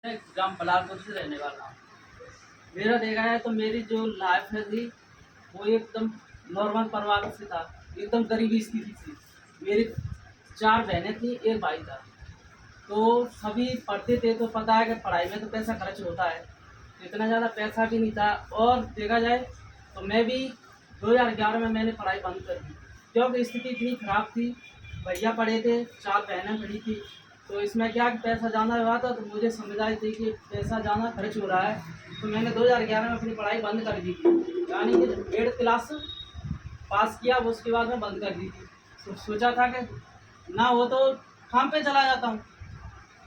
मैं ग्राम बलारपुर से रहने वाला हूँ। मेरा देखा है तो मेरी जो लाइफ है थी वो एकदम नॉर्मल परिवार से था, एकदम गरीबी स्थिति थी। मेरी 4 बहनें थी, 1 भाई था। तो सभी पढ़ते थे तो पता है कि पढ़ाई में तो पैसा खर्च होता है, तो इतना ज़्यादा पैसा भी नहीं था। और देखा जाए तो मैं भी 2011 में मैंने पढ़ाई बंद कर दी, क्योंकि स्थिति इतनी ख़राब थी। भैया पढ़े थे, 4 बहनें पढ़ी थी, तो इसमें क्या कि पैसा ज़्यादा हुआ था, तो मुझे समझ आई थी कि पैसा ज़्यादा खर्च हो रहा है। तो मैंने 2011 में अपनी पढ़ाई बंद कर दी थी, यानी कि 8th क्लास पास किया, वो उसके बाद में बंद कर दी थी। तो सोचा था कि ना हो तो काम पे चला जाता हूँ।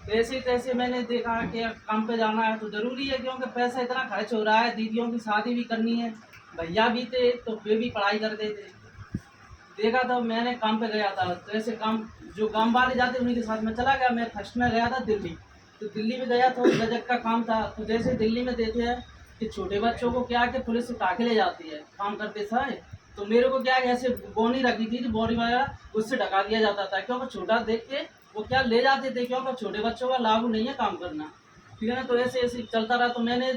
जैसे तैसे मैंने देखा कि काम पे जाना है तो ज़रूरी है, क्योंकि पैसा इतना खर्च हो रहा है। दीदियों की शादी भी करनी है, भैया भी थे तो वे भी पढ़ाई करते थे। देखा तो मैंने काम पे गया था, तो ऐसे काम जो काम वाले जाते उन्हीं के साथ में चला गया। मैं फर्स्ट में गया था दिल्ली, तो दिल्ली में गया तो गजब का काम था। तो जैसे दिल्ली में देते हैं कि छोटे बच्चों को क्या कि पुलिस उठा के ले जाती है काम करते समय, तो मेरे को क्या है ऐसे बोनी रखी थी, बोरी वगैरह उससे ढका दिया जाता था, क्योंकि छोटा देख के वो क्या ले जाते थे, क्योंकि छोटे बच्चों का लागू नहीं है काम करना। ठीक है ना। तो ऐसे ऐसे चलता रहा, तो मैंने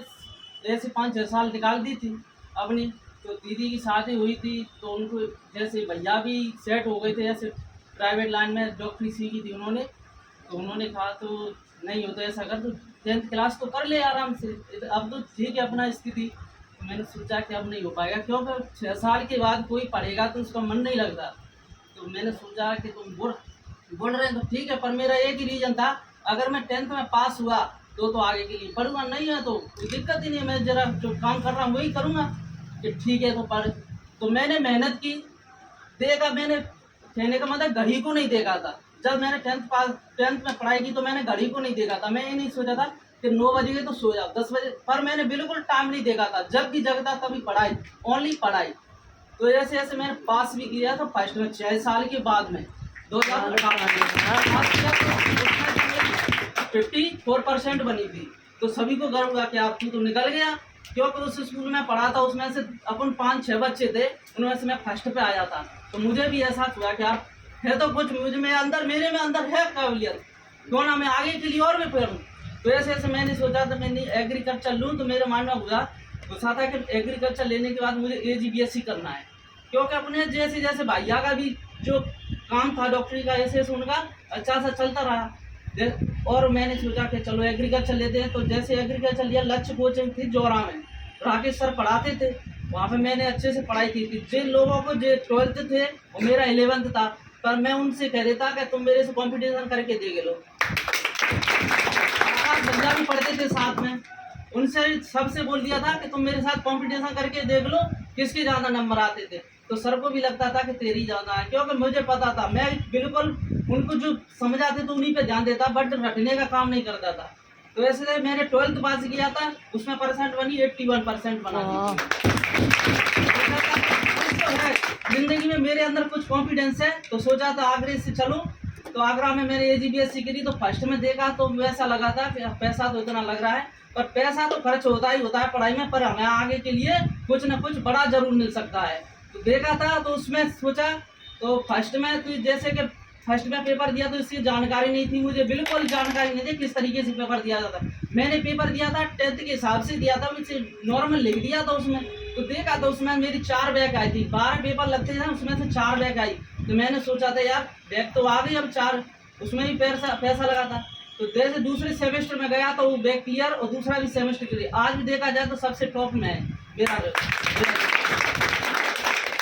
ऐसे 5-6 साल निकाल दी थी अपनी। तो दीदी की शादी हुई थी, तो उनको जैसे भैया भी सेट हो गए थे, ऐसे प्राइवेट लाइन में डॉक्टरी सीखी थी उन्होंने। तो उन्होंने कहा तो नहीं होता ऐसा कर, तो 10th क्लास तो कर ले आराम से, अब तो ठीक है अपना स्थिति। तो मैंने सोचा कि अब नहीं हो पाएगा, क्योंकि 6 साल के बाद कोई पढ़ेगा तो उसका मन नहीं लगता। तो मैंने सोचा कि तुम बोल रहे हैं तो ठीक है, पर मेरा एक ही रीज़न था, अगर मैं 10th में पास हुआ तो आगे के लिए पढ़ूंगा, नहीं है तो कोई दिक्कत ही नहीं है, मैं जरा जो काम कर रहा हूँ वही करूँगा। कि ठीक है तो पढ़। तो मैंने मेहनत की, देखा मैंने, कहने का मतलब घड़ी को नहीं देखा था। जब मैंने 10th में पढ़ाई की तो मैंने घड़ी को नहीं देखा था। मैं ये नहीं सोचा था कि 9 बज गए तो सो जाओ 10 बजे, पर मैंने बिल्कुल टाइम नहीं देखा था। जब भी जगता तभी पढ़ाई, ओनली पढ़ाई। तो ऐसे ऐसे मैंने पास भी किया था फर्स्ट में 6 साल के बाद में 54% बनी थी। तो सभी को गर्व हुआ कि आप तू तो निकल गया, क्योंकि उस स्कूल में पढ़ा था उसमें से अपन 5-6 बच्चे थे, उनमें से मैं फर्स्ट पे आया था। तो मुझे भी एहसास हुआ कि आप है तो कुछ मुझ में अंदर, मेरे में अंदर है काबिलियत, क्यों ना मैं आगे के लिए और भी पढ़ूँ। तो ऐसे ऐसे मैंने सोचा था मैंने एग्रीकल्चर लूँ, तो मेरे माइंड में गुस्सा था कि एग्रीकल्चर लेने के बाद मुझे AGBSC करना है, क्योंकि अपने जैसे जैसे भैया का भी जो काम था डॉक्टरी का, ऐसे ऐसे उनका अच्छा सा चलता रहा। और मैंने सोचा कि चलो एग्रीकल्चर लेते हैं। तो जैसे एग्रीकल्चर लिया, लक्ष्य कोचिंग थी जोरा में, राकेश सर पढ़ाते थे, वहाँ पे मैंने अच्छे से पढ़ाई की थी। जिन लोगों को जो 12th थे वो मेरा 11th था, पर मैं उनसे कह देता कि तुम मेरे से कंपटीशन करके दे लो। भैया भी पढ़ते थे साथ में, उनसे सबसे बोल दिया था कि तुम मेरे साथ कंपटीशन करके देख लो किसके ज़्यादा नंबर आते थे। तो सर को भी लगता था कि तेरी ज़्यादा है, क्योंकि मुझे पता था मैं बिल्कुल उनको जो समझाते तो उन्हीं पे ध्यान देता, बट रटने का काम नहीं करता था। तो ऐसे मैंने 12th पास किया था, उसमें परसेंट बनी 81% बना दी। जिंदगी में मेरे अंदर कुछ कॉन्फिडेंस है, तो सोचा था आगरा से चलूं। तो आगरा में मैंने AGBSC करी, तो फर्स्ट में देखा तो वैसा लगा था कि पैसा तो इतना लग रहा है, पर पैसा तो खर्च होता ही होता है पढ़ाई में, पर हमें आगे के लिए कुछ ना कुछ बड़ा जरूर मिल सकता है। तो देखा था तो उसमें सोचा, तो फर्स्ट में तो जैसे कि फर्स्ट में पेपर दिया तो इसकी जानकारी नहीं थी, मुझे बिल्कुल जानकारी नहीं थी किस तरीके से पेपर दिया जाता। मैंने पेपर दिया था 10th के हिसाब से दिया था, मुझसे नॉर्मल लिख दिया था उसमें। तो देखा तो उसमें मेरी 4 बैक आई थी, 12 पेपर लगते थे उसमें से 4 बैक आई। तो मैंने सोचा था यार बैक तो आ गई, अब 4 उसमें भी पैसा लगा था। तो जैसे दूसरे सेमेस्टर में गया तो वो बैक क्लियर, और दूसरा भी सेमेस्टर क्लियर। आज भी देखा जाए तो सबसे टॉप में है मेरा।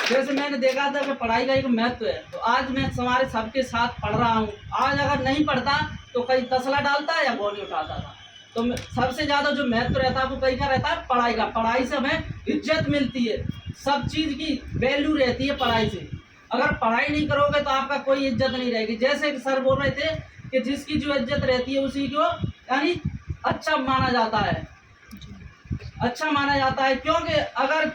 जैसे मैंने देखा था कि पढ़ाई का एक महत्व है, तो आज मैं हमारे सबके साथ पढ़ रहा हूँ। आज अगर नहीं पढ़ता तो कहीं तसला डालता या गोली उठाता था। तो सबसे ज़्यादा जो महत्व रहता है वो कहीं का रहता है पढ़ाई का। पढ़ाई से हमें इज्जत मिलती है, सब चीज़ की वैल्यू रहती है पढ़ाई से। अगर पढ़ाई नहीं करोगे तो आपका कोई इज्जत नहीं रहेगी। जैसे कि सर बोल रहे थे कि जिसकी जो इज्जत रहती है उसी को यानी अच्छा माना जाता है, अच्छा माना जाता है। क्योंकि अगर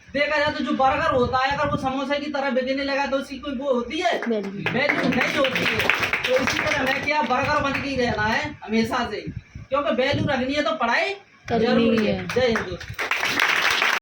देखा जाए तो जो बर्गर होता है अगर वो समोसे की तरह बिकने लगा तो उसकी कोई वो होती है, वैल्यू नहीं होती है। तो इसी तरह हमें क्या बर्गर बन के ही रहना है हमेशा से, क्योंकि वैल्यू रखनी है तो पढ़ाई जरूरी है। जय हिंद।